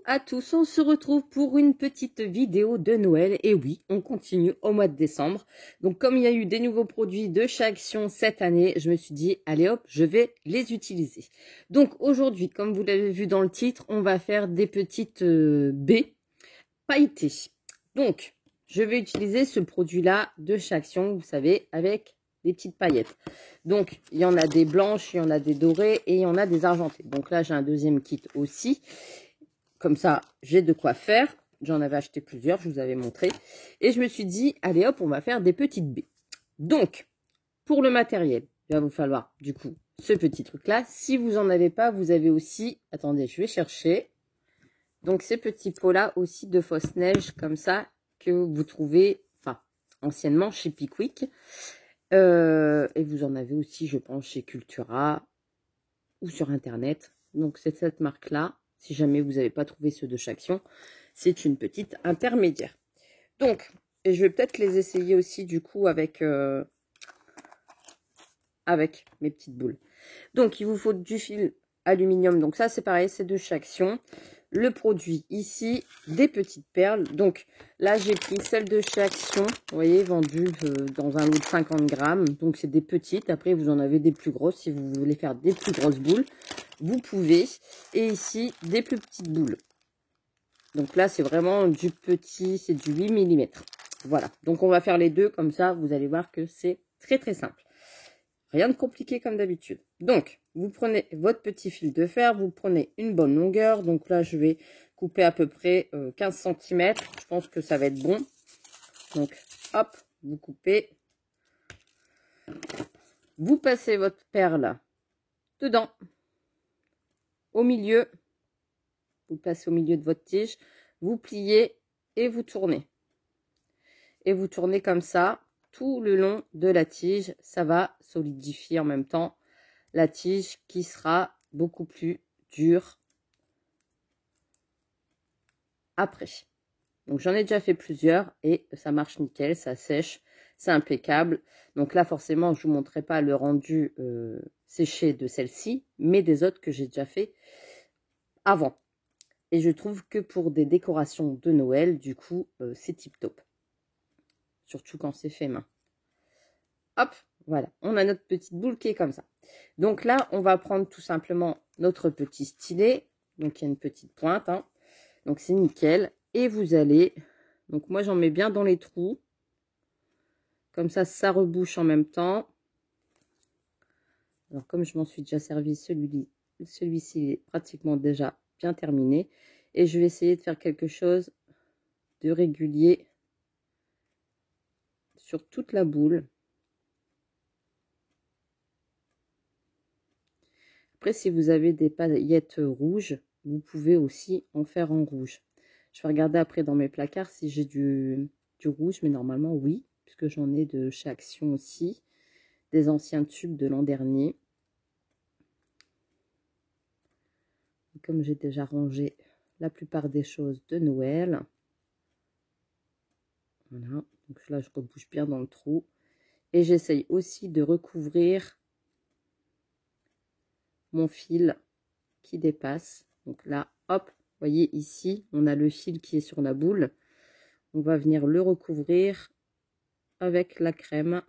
à tous, on se retrouve pour une petite vidéo de Noël. Et oui, on continue au mois de décembre. Donc comme il y a eu des nouveaux produits de chez Action cette année, je me suis dit, allez hop, je vais les utiliser. Donc aujourd'hui, comme vous l'avez vu dans le titre, on va faire des petites baies pailletées. Donc, je vais utiliser ce produit-là de chez Action, vous savez, avec des petites paillettes. Donc, il y en a des blanches, il y en a des dorées et il y en a des argentées. Donc là, j'ai un deuxième kit aussi. Comme ça, j'ai de quoi faire. J'en avais acheté plusieurs, je vous avais montré. Et je me suis dit, allez hop, on va faire des petites baies. Donc, pour le matériel, il va vous falloir du coup ce petit truc-là. Si vous n'en avez pas, vous avez aussi... Attendez, je vais chercher. Donc, ces petits pots-là aussi de fausse neige comme ça que vous trouvez, enfin, anciennement chez Pickwick. Et vous en avez aussi, je pense, chez Cultura ou sur Internet. Donc, c'est cette marque-là. Si jamais vous n'avez pas trouvé ceux de chez Action, c'est une petite intermédiaire. Donc, et je vais peut-être les essayer aussi, du coup, avec mes petites boules. Donc, il vous faut du fil aluminium. Donc, ça, c'est pareil, c'est de chez Action. Le produit ici, des petites perles. Donc là, j'ai pris celle de chez Action, vous voyez, vendue dans un lot de 50 grammes. Donc c'est des petites. Après, vous en avez des plus grosses. Si vous voulez faire des plus grosses boules, vous pouvez. Et ici, des plus petites boules. Donc là, c'est vraiment du petit, c'est du 8 mm. Voilà. Donc on va faire les deux comme ça. Vous allez voir que c'est très très simple. Rien de compliqué comme d'habitude. Donc, vous prenez votre petit fil de fer, vous prenez une bonne longueur. Donc là, je vais couper à peu près 15 cm. Je pense que ça va être bon. Donc, hop, vous coupez. Vous passez votre perle dedans, au milieu. Vous passez au milieu de votre tige. Vous pliez et vous tournez. Et vous tournez comme ça tout le long de la tige. Ça va solidifier en même temps la tige qui sera beaucoup plus dure après. Donc j'en ai déjà fait plusieurs et ça marche nickel, ça sèche, c'est impeccable. Donc là forcément je vous montrerai pas le rendu séché de celle-ci, mais des autres que j'ai déjà fait avant. Et je trouve que pour des décorations de Noël, du coup c'est tip top. Surtout quand c'est fait main. Hop, voilà, on a notre petite boule qui est comme ça. Donc là, on va prendre tout simplement notre petit stylet. Donc il y a une petite pointe, hein. Donc c'est nickel. Et vous allez, donc moi j'en mets bien dans les trous. Comme ça, ça rebouche en même temps. Alors comme je m'en suis déjà servi, celui-ci est pratiquement déjà bien terminé. Et je vais essayer de faire quelque chose de régulier sur toute la boule. Après, si vous avez des paillettes rouges, vous pouvez aussi en faire en rouge. Je vais regarder après dans mes placards si j'ai du rouge, mais normalement oui, puisque j'en ai de chez Action aussi, des anciens tubes de l'an dernier. Et comme j'ai déjà rangé la plupart des choses de Noël, voilà, donc là je rebouche bien dans le trou. Et j'essaye aussi de recouvrir mon fil qui dépasse. Donc là, hop, vous voyez ici, on a le fil qui est sur la boule. On va venir le recouvrir avec la crème.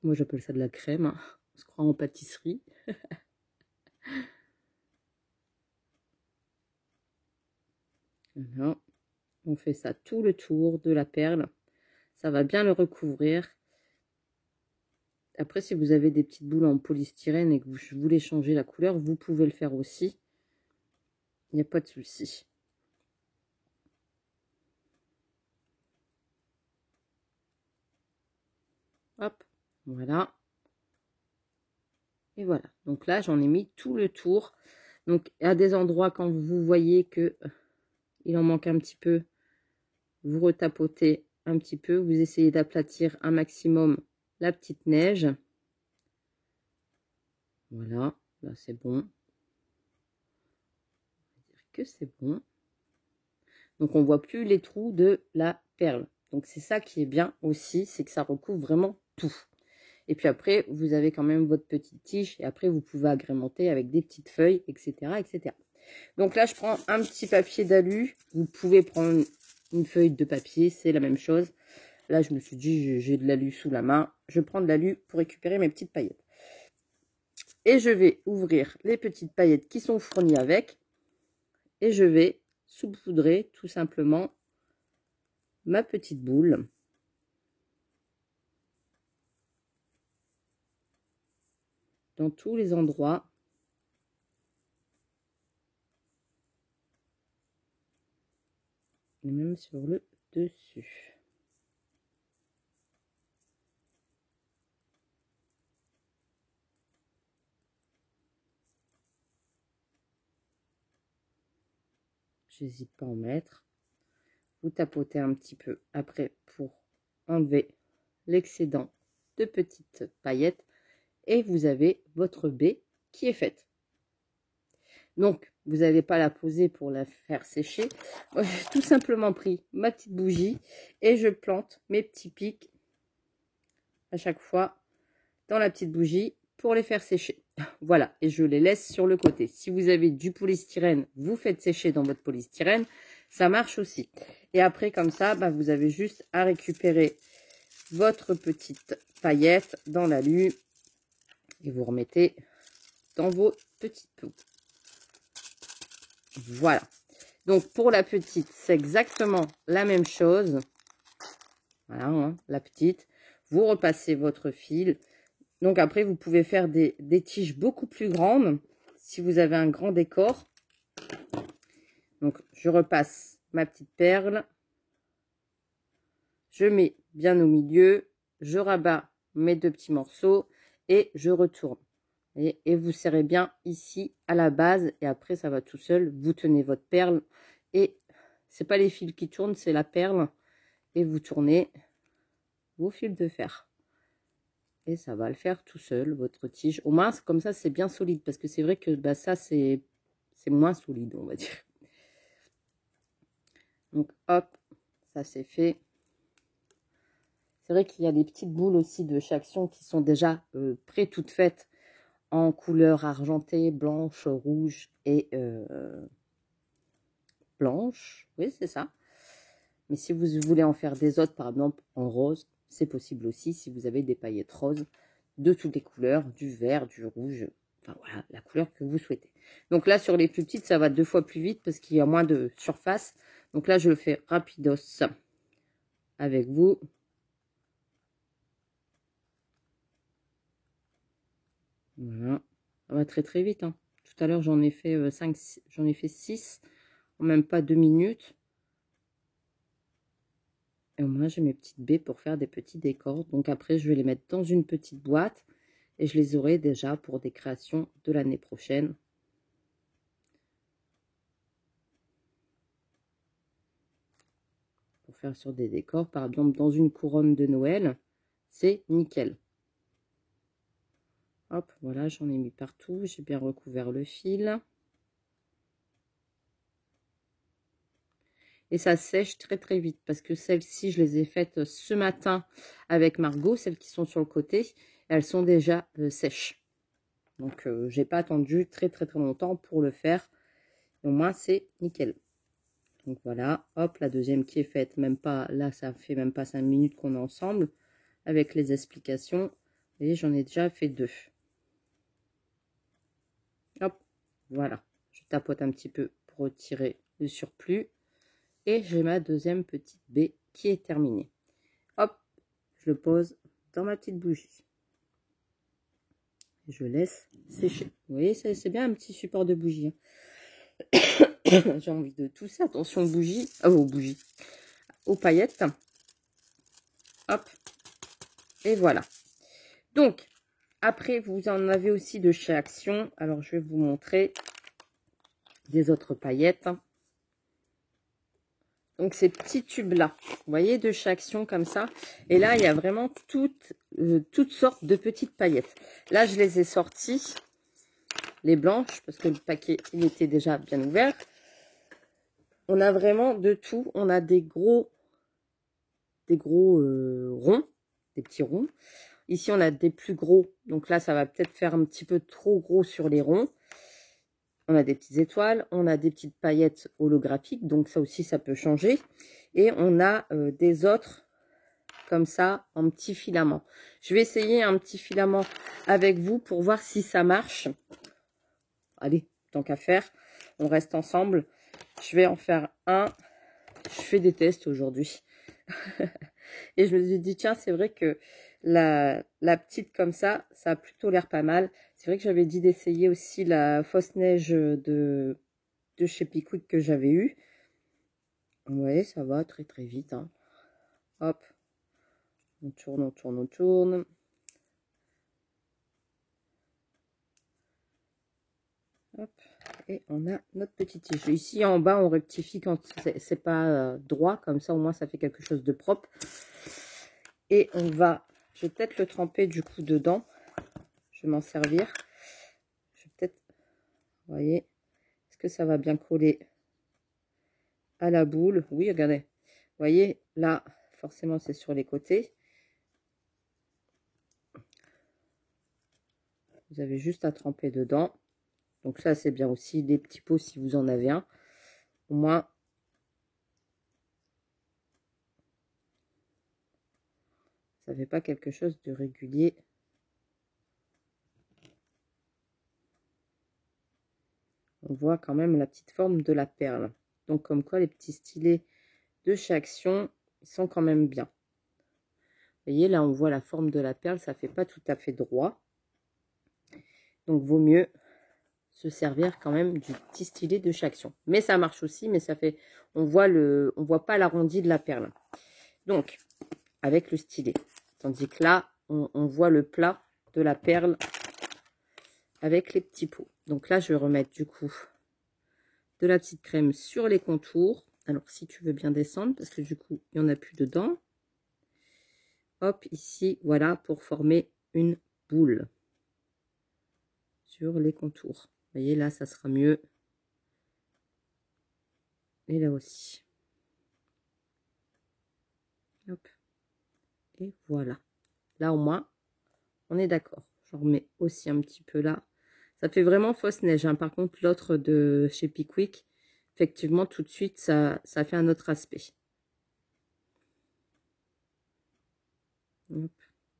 Moi, j'appelle ça de la crème. On se croit en pâtisserie. Voilà. On fait ça tout le tour de la perle. Ça va bien le recouvrir. Après, si vous avez des petites boules en polystyrène et que vous voulez changer la couleur, vous pouvez le faire aussi. Il n'y a pas de souci. Hop, voilà. Et voilà. Donc là, j'en ai mis tout le tour. Donc, à des endroits, quand vous voyez que il en manque un petit peu, vous retapotez un petit peu. Vous essayez d'aplatir un maximum la petite neige. Voilà, là c'est bon. On va dire que c'est bon. Donc on voit plus les trous de la perle. Donc c'est ça qui est bien aussi, c'est que ça recouvre vraiment tout. Et puis après, vous avez quand même votre petite tige. Et après, vous pouvez agrémenter avec des petites feuilles, etc., etc. Donc là, je prends un petit papier d'alu. Vous pouvez prendre une feuille de papier, c'est la même chose. Là, je me suis dit, j'ai de l'alu sous la main. Je prends de l'alu pour récupérer mes petites paillettes. Et je vais ouvrir les petites paillettes qui sont fournies avec. Et je vais saupoudrer tout simplement ma petite boule. Dans tous les endroits. Et même sur le dessus. J'hésite pas à en mettre. Vous tapotez un petit peu après pour enlever l'excédent de petites paillettes. Et vous avez votre baie qui est faite. Donc, vous n'allez pas la poser pour la faire sécher. Moi, j'ai tout simplement pris ma petite bougie et je plante mes petits pics à chaque fois dans la petite bougie pour les faire sécher. Voilà, et je les laisse sur le côté. Si vous avez du polystyrène, vous faites sécher dans votre polystyrène, ça marche aussi. Et après, comme ça, bah, vous avez juste à récupérer votre petite paillette dans l'alu et vous remettez dans vos petites pots. Voilà. Donc, pour la petite, c'est exactement la même chose. Voilà, hein, la petite. Vous repassez votre fil. Donc, après, vous pouvez faire des tiges beaucoup plus grandes si vous avez un grand décor. Donc, je repasse ma petite perle. Je mets bien au milieu. Je rabats mes deux petits morceaux et je retourne. Et vous serrez bien ici à la base et après ça va tout seul. Vous tenez votre perle et c'est pas les fils qui tournent, c'est la perle et vous tournez vos fils de fer et ça va le faire tout seul votre tige. Au moins comme ça c'est bien solide parce que c'est vrai que bah, ça c'est moins solide on va dire. Donc hop, ça c'est fait. C'est vrai qu'il y a des petites boules aussi de Chaction qui sont déjà prêt toutes faites en couleur argentée, blanche, rouge et blanche. Oui, c'est ça. Mais si vous voulez en faire des autres, par exemple en rose, c'est possible aussi si vous avez des paillettes roses de toutes les couleurs, du vert, du rouge, enfin voilà, la couleur que vous souhaitez. Donc là, sur les plus petites, ça va 2 fois plus vite parce qu'il y a moins de surface. Donc là, je le fais rapidos avec vous. Voilà, ça va très très vite. Hein. Tout à l'heure, j'en ai fait 5, j'en ai fait 6 en même pas 2 minutes. Et moi, j'ai mes petites baies pour faire des petits décors. Donc après, je vais les mettre dans une petite boîte et je les aurai déjà pour des créations de l'année prochaine. Pour faire sur des décors, par exemple, dans une couronne de Noël, c'est nickel. Hop, voilà, j'en ai mis partout. J'ai bien recouvert le fil. Et ça sèche très très vite parce que celles-ci, je les ai faites ce matin avec Margot, celles qui sont sur le côté, elles sont déjà sèches. Donc, j'ai pas attendu très très très longtemps pour le faire. Au moins, c'est nickel. Donc voilà, hop, la deuxième qui est faite, même pas, là, ça fait même pas 5 minutes qu'on est ensemble avec les explications. Et j'en ai déjà fait 2. Hop, voilà. Je tapote un petit peu pour retirer le surplus. Et j'ai ma deuxième petite baie qui est terminée. Hop, je le pose dans ma petite bougie. Je laisse sécher. Vous voyez, c'est bien un petit support de bougie. Hein. J'ai envie de tout ça. Attention aux bougies. Aux bougies. Aux paillettes. Hop. Et voilà. Donc, après, vous en avez aussi de chez Action. Alors, je vais vous montrer des autres paillettes. Donc, ces petits tubes-là, vous voyez, de chez Action comme ça. Et là, il y a vraiment toutes sortes de petites paillettes. Là, je les ai sorties, les blanches, parce que le paquet, il était déjà bien ouvert. On a vraiment de tout. On a des gros ronds, des petits ronds. Ici, on a des plus gros. Donc là, ça va peut-être faire un petit peu trop gros sur les ronds. on a des petites étoiles, on a des petites paillettes holographiques, donc ça aussi, ça peut changer. Et on a des autres comme ça, en petits filaments. Je vais essayer un petit filament avec vous pour voir si ça marche. Allez, tant qu'à faire, on reste ensemble. Je vais en faire un. Je fais des tests aujourd'hui. Et je me suis dit, tiens, c'est vrai que la petite comme ça a plutôt l'air pas mal. C'est vrai que j'avais dit d'essayer aussi la fausse neige de chez Pickwick que j'avais eue. Ouais, ça va très très vite. Hein. Hop. On tourne, on tourne, on tourne. Hop. Et on a notre petit tige. Ici en bas, on rectifie quand c'est pas droit. Comme ça, au moins, ça fait quelque chose de propre. Et on va... Je vais peut-être le tremper du coup dedans. Je vais m'en servir. Je vais peut-être... Vous voyez, est-ce que ça va bien coller à la boule? Oui, regardez. Vous voyez, là, forcément, c'est sur les côtés. Vous avez juste à tremper dedans. Donc ça, c'est bien aussi. Des petits pots si vous en avez un. Au moins, ça ne fait pas quelque chose de régulier. On voit quand même la petite forme de la perle. Donc comme quoi les petits stylets de chez Action, ils sont quand même bien. Vous voyez, là on voit la forme de la perle, ça fait pas tout à fait droit. Donc vaut mieux se servir quand même du petit stylet de chez Action. Mais ça marche aussi, mais ça fait, on voit pas l'arrondi de la perle. Donc avec le stylet. Tandis que là, on voit le plat de la perle avec les petits pots. Donc là, je vais remettre du coup de la petite crème sur les contours. Alors, si tu veux bien descendre, parce que du coup, il n'y en a plus dedans. Hop, ici, voilà, pour former une boule sur les contours. Vous voyez, là, ça sera mieux. Et là aussi. Hop. Et voilà. Là, au moins, on est d'accord. J'en remets aussi un petit peu là. Ça fait vraiment fausse neige. Hein. Par contre, l'autre de chez Pickwick, effectivement, tout de suite, ça fait un autre aspect. Hop.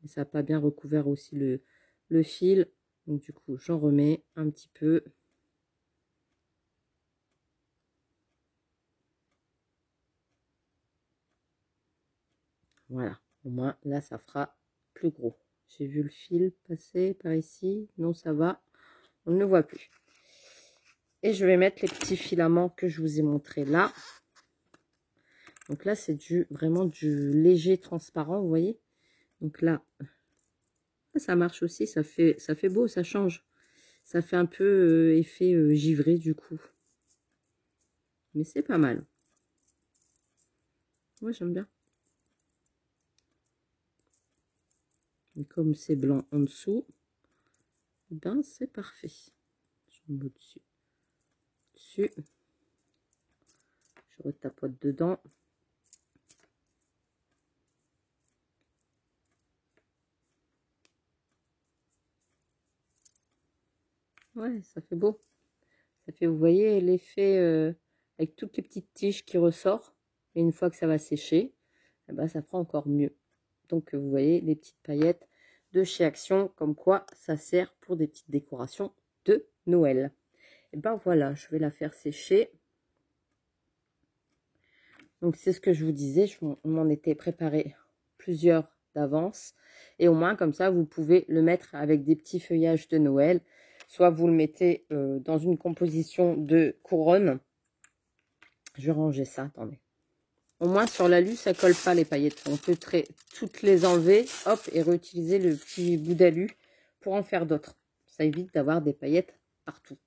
Et ça n'a pas bien recouvert aussi le fil. Donc, du coup, j'en remets un petit peu. Voilà. Au moins, là, ça fera plus gros. J'ai vu le fil passer par ici. Non, ça va. On ne le voit plus. Et je vais mettre les petits filaments que je vous ai montrés là. Donc là, c'est vraiment du léger transparent, vous voyez. Donc là, ça marche aussi, ça fait beau, ça change. Ça fait un peu effet givré du coup. Mais c'est pas mal. Moi, j'aime bien. Et comme c'est blanc en dessous, ben c'est parfait. Je mets dessus. Je retapote dedans. Ouais, ça fait beau. Ça fait, vous voyez, l'effet avec toutes les petites tiges qui ressortent. Et une fois que ça va sécher, eh ben, ça fera encore mieux. Donc, vous voyez, les petites paillettes de chez Action, comme quoi ça sert pour des petites décorations de Noël. Et ben voilà, je vais la faire sécher. Donc, c'est ce que je vous disais, on m'en était préparé plusieurs d'avance. Et au moins, comme ça, vous pouvez le mettre avec des petits feuillages de Noël. Soit vous le mettez dans une composition de couronne. Je vais ranger ça, attendez. Au moins, sur l'alu, ça colle pas les paillettes. On peut toutes les enlever, hop, et réutiliser le petit bout d'alu pour en faire d'autres. Ça évite d'avoir des paillettes partout.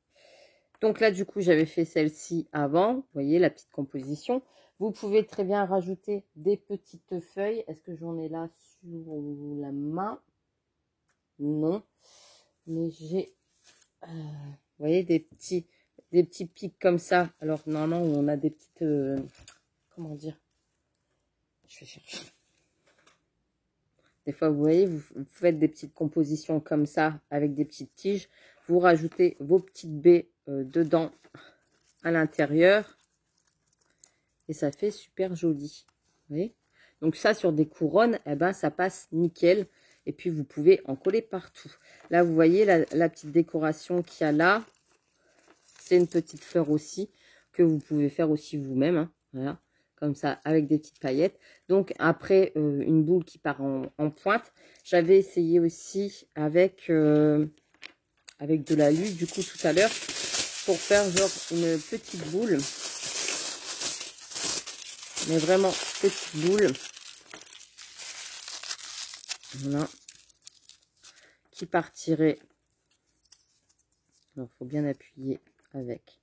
Donc là, du coup, j'avais fait celle-ci avant. Vous voyez, la petite composition. Vous pouvez très bien rajouter des petites feuilles. Est-ce que j'en ai là sur la main? Non. Mais j'ai, vous voyez, des petits pics comme ça. Alors, normalement, on a des petites... comment dire? Je vais chercher. Des fois, vous voyez, vous faites des petites compositions comme ça, avec des petites tiges. Vous rajoutez vos petites baies dedans à l'intérieur. Et ça fait super joli. Vous voyez? Donc ça, sur des couronnes, eh ben, ça passe nickel. Et puis, vous pouvez en coller partout. Là, vous voyez la petite décoration qu'il y a là. C'est une petite fleur aussi que vous pouvez faire aussi vous-même. Hein. Voilà, comme ça, avec des petites paillettes. Donc, après, une boule qui part en pointe. J'avais essayé aussi avec de l'alu, du coup, tout à l'heure, pour faire genre une petite boule. Mais vraiment, petite boule. Voilà. Qui partirait. Alors, il faut bien appuyer avec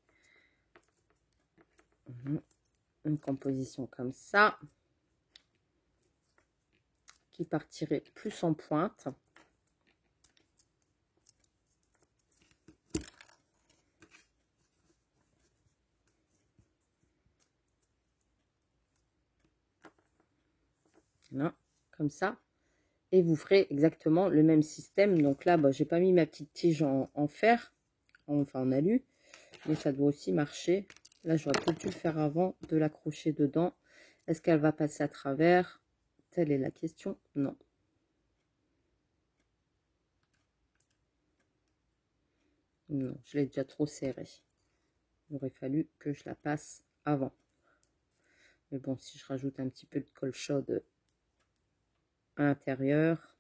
une composition comme ça. Qui partirait plus en pointe. Voilà, comme ça. Et vous ferez exactement le même système. Donc là, bah, j'ai pas mis ma petite tige en fer, enfin en alu, mais ça doit aussi marcher. Là, j'aurais peut-être dû le faire avant de l'accrocher dedans. Est-ce qu'elle va passer à travers? Telle est la question. Non. Non, je l'ai déjà trop serré. Il aurait fallu que je la passe avant. Mais bon, si je rajoute un petit peu de colle chaude à l'intérieur,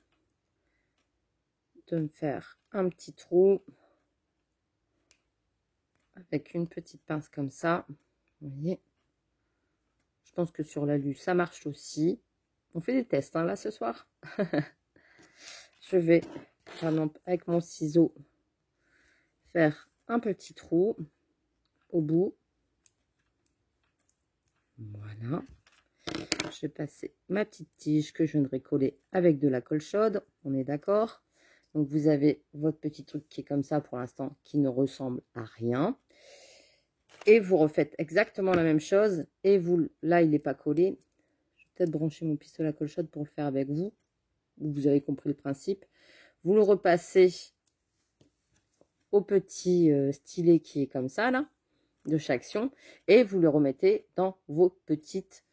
de me faire un petit trou avec une petite pince comme ça. Vous voyez, je pense que sur l'alu ça marche aussi. On fait des tests hein, là ce soir. Je vais par exemple avec mon ciseau faire un petit trou au bout. Voilà, je vais passer ma petite tige que je viendrai coller avec de la colle chaude, on est d'accord. Donc vous avez votre petit truc qui est comme ça pour l'instant, qui ne ressemble à rien. Et vous refaites exactement la même chose. Et vous, là il n'est pas collé. Je vais peut-être brancher mon pistolet à colle chaude pour le faire avec vous. Vous avez compris le principe. Vous le repassez au petit stylet qui est comme ça là, de chaque action. Et vous le remettez dans vos petites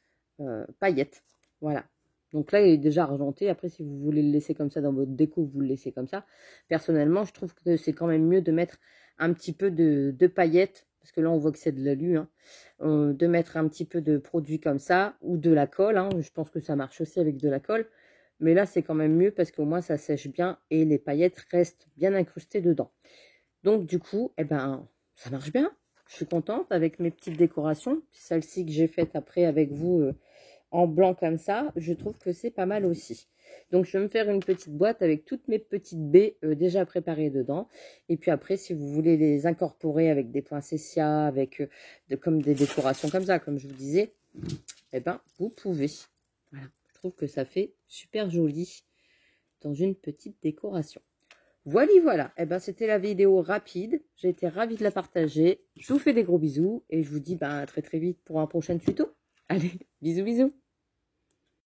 paillettes. Voilà. Donc là, il est déjà argenté. Après, si vous voulez le laisser comme ça dans votre déco, vous le laissez comme ça. Personnellement, je trouve que c'est quand même mieux de mettre un petit peu de paillettes. Parce que là, on voit que c'est de l'alu. Hein, de mettre un petit peu de produit comme ça. Ou de la colle. Hein, je pense que ça marche aussi avec de la colle. Mais là, c'est quand même mieux parce qu'au moins, ça sèche bien. Et les paillettes restent bien incrustées dedans. Donc, du coup, eh ben, ça marche bien. Je suis contente avec mes petites décorations. Celle-ci que j'ai faite après avec vous en blanc comme ça, je trouve que c'est pas mal aussi. Donc, je vais me faire une petite boîte avec toutes mes petites baies déjà préparées dedans. Et puis après, si vous voulez les incorporer avec des poinsettias, avec comme des décorations comme ça, comme je vous disais, eh ben, vous pouvez. Voilà, je trouve que ça fait super joli dans une petite décoration. Voilà, voilà. Eh ben, c'était la vidéo rapide. J'ai été ravie de la partager. Je vous fais des gros bisous et je vous dis à très très vite pour un prochain tuto. Allez, bisous bisous.